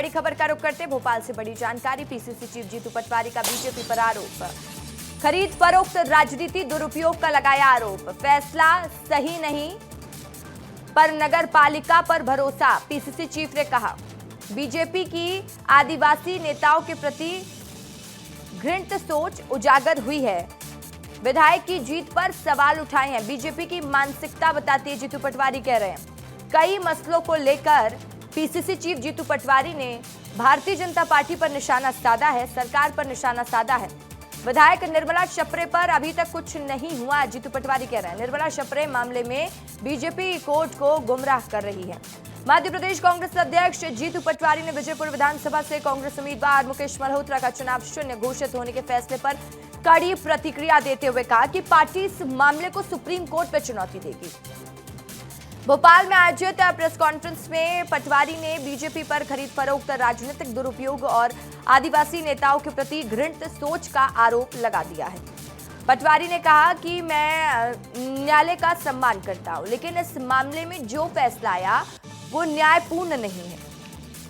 बड़ी खबर का रुख करते भोपाल से बड़ी जानकारी। पीसीसी चीफ जीतू पटवारी का बीजेपी पर आरोप। खरीद फरोख्त राजनीति दुरुपयोग का लगाया आरोप। फैसला सही नहीं पर नगर पालिका पर भरोसा, पीसीसी चीफ ने कहा। बीजेपी की आदिवासी नेताओं के प्रति घृणित सोच उजागर हुई है। विधायक की जीत पर सवाल उठाए हैं। बीजेपी की मानसिकता बताती है, जीतू पटवारी कह रहे हैं। कई मसलों को लेकर पीसीसी चीफ जीतू पटवारी ने भारतीय जनता पार्टी पर निशाना साधा है, सरकार पर निशाना साधा है। विधायक निर्मला शपरे पर अभी तक कुछ नहीं हुआ, जीतू पटवारी कह रहे हैं। निर्मला शपरे मामले में बीजेपी कोर्ट को गुमराह कर रही है। मध्य प्रदेश कांग्रेस अध्यक्ष जीतू पटवारी ने विजयपुर विधानसभा से कांग्रेस उम्मीदवार मुकेश मल्होत्रा का चुनाव शून्य घोषित होने के फैसले पर कड़ी प्रतिक्रिया देते हुए कहा कि पार्टी इस मामले को सुप्रीम कोर्ट में चुनौती देगी। भोपाल में आयोजित प्रेस कॉन्फ्रेंस में पटवारी ने बीजेपी पर खरीद फरोख्त, राजनीतिक दुरुपयोग और आदिवासी नेताओं के प्रति घृणित सोच का आरोप लगा दिया है। पटवारी ने कहा कि मैं न्यायालय का सम्मान करता हूं, लेकिन इस मामले में जो फैसला आया वो न्यायपूर्ण नहीं है।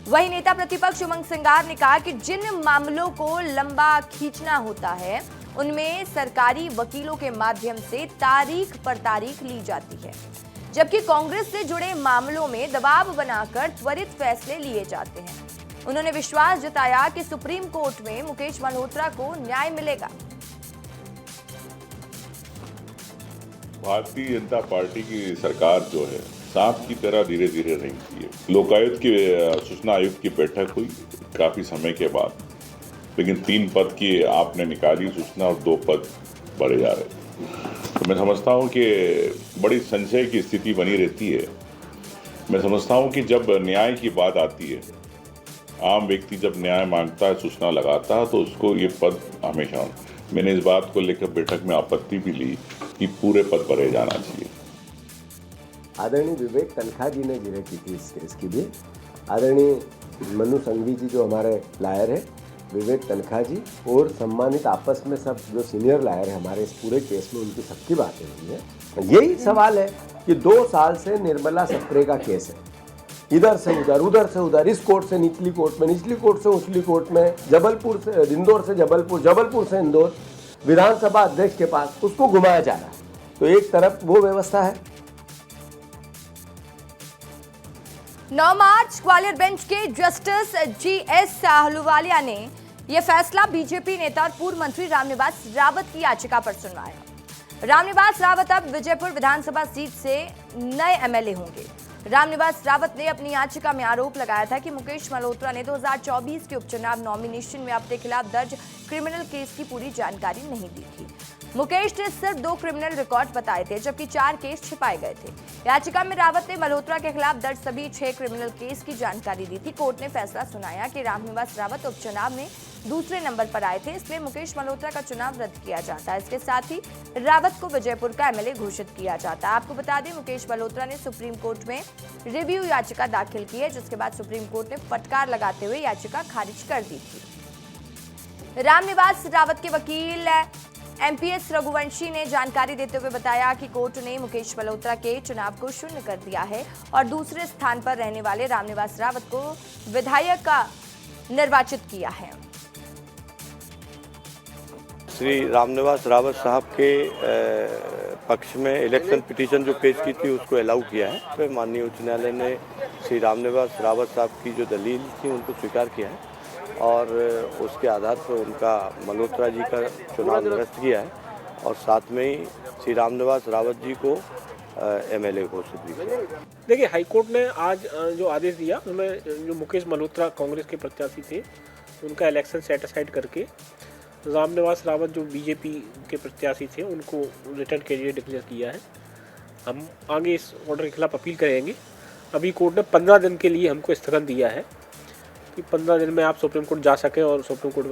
वहीं नेता प्रतिपक्ष उमंग सिंगार ने कहा कि जिन मामलों को लंबा खींचना होता है उनमें सरकारी वकीलों के माध्यम से तारीख पर तारीख ली जाती है, जबकि कांग्रेस से जुड़े मामलों में दबाव बनाकर त्वरित फैसले लिए जाते हैं। उन्होंने विश्वास जताया कि सुप्रीम कोर्ट में मुकेश मल्होत्रा को न्याय मिलेगा। भारतीय जनता पार्टी की सरकार जो है सांप की तरह धीरे धीरे रेंगती है। लोकायुक्त की सूचना आयुक्त की बैठक हुई काफी समय के बाद, लेकिन 3 पद की आपने निकाली सूचना और 2 पद बढ़े जा रहे। तो मैं समझता हूं कि बड़ी संशय की स्थिति बनी रहती है। मैं समझता हूं कि जब न्याय की बात आती है, आम व्यक्ति जब न्याय मांगता है, सूचना लगाता है, तो उसको ये पद हमेशा, मैंने इस बात को लेकर बैठक में आपत्ति भी ली कि पूरे पद भरे जाना चाहिए। आदरणीय विवेक तनखा जी ने जिरह की थी इस केस की भी। आदरणीय मनु संघवी जी जो हमारे लायर है, विवेक तनखा जी और सम्मानित आपस में सब जो सीनियर लायर है हमारे इस पूरे केस में, उनकी सबकी बातें हुई है। यही सवाल है कि 2 साल से निर्मला शपरे का केस है, इधर से उधर, उधर से उधर, इस कोर्ट से निचली कोर्ट में, निचली कोर्ट से उचली कोर्ट में, जबलपुर से इंदौर से जबलपुर, जबलपुर से इंदौर, विधानसभा अध्यक्ष के पास उसको घुमाया जा रहा है। तो एक तरफ वो व्यवस्था है। 9 मार्च ग्वालियर बेंच के जस्टिस जीएस अहलूवालिया ने यह फैसला बीजेपी नेता और पूर्व मंत्री रामनिवास रावत की याचिका पर सुनवाया। रामनिवास रावत अब विजयपुर विधानसभा सीट से नए एमएलए होंगे। रामनिवास रावत ने अपनी याचिका में आरोप लगाया था कि मुकेश मल्होत्रा ने 2024 के उपचुनाव नॉमिनेशन में अपने खिलाफ दर्ज क्रिमिनल केस की पूरी जानकारी नहीं दी थी। मुकेश ने सिर्फ 2 क्रिमिनल रिकॉर्ड बताए थे, जबकि 4 केस छिपाए गए थे। याचिका में रावत ने मल्होत्रा के खिलाफ दर्ज सभी 6 क्रिमिनल केस की जानकारी दी थी। कोर्ट ने फैसला सुनाया कि रामनिवास रावत उपचुनाव में दूसरे नंबर पर आए थे, इसलिए मुकेश मल्होत्रा का चुनाव रद्द किया जाता है। इसके साथ ही रावत को विजयपुर का एमएलए घोषित किया जाता है। आपको बता दें, मुकेश मल्होत्रा ने सुप्रीम कोर्ट में रिव्यू याचिका दाखिल की है, जिसके बाद सुप्रीम कोर्ट ने फटकार लगाते हुए याचिका खारिज कर दी थी। रामनिवास रावत के वकील एमपीएस रघुवंशी ने जानकारी देते हुए बताया कि कोर्ट ने मुकेश मल्होत्रा के चुनाव को शून्य कर दिया है और दूसरे स्थान पर रहने वाले रामनिवास रावत को विधायक का निर्वाचित किया है। श्री रामनिवास रावत साहब के पक्ष में इलेक्शन पिटीशन जो पेश की थी उसको अलाउ किया है। फिर माननीय उच्च न्यायालय ने श्री रामनिवास रावत साहब की जो दलील थी उनको स्वीकार किया है और उसके आधार पर उनका मल्होत्रा जी का चुनाव निरस्त किया है और साथ में ही श्री रामनिवास रावत जी को एमएलए घोषित भी किया। देखिए, हाईकोर्ट ने आज जो आदेश दिया उसमें जो मुकेश मल्होत्रा कांग्रेस के प्रत्याशी थे उनका इलेक्शन सेट असाइड करके रामनिवास रावत जो बीजेपी के प्रत्याशी थे उनको रिटर्न कैंडिडेट डिक्लेयर किया है। हम आगे इस ऑर्डर के खिलाफ अपील करेंगे। अभी कोर्ट ने 15 दिन के लिए हमको स्थगन दिया है कि 15 दिन में आप सुप्रीम कोर्ट जा सकें और सुप्रीम कोर्ट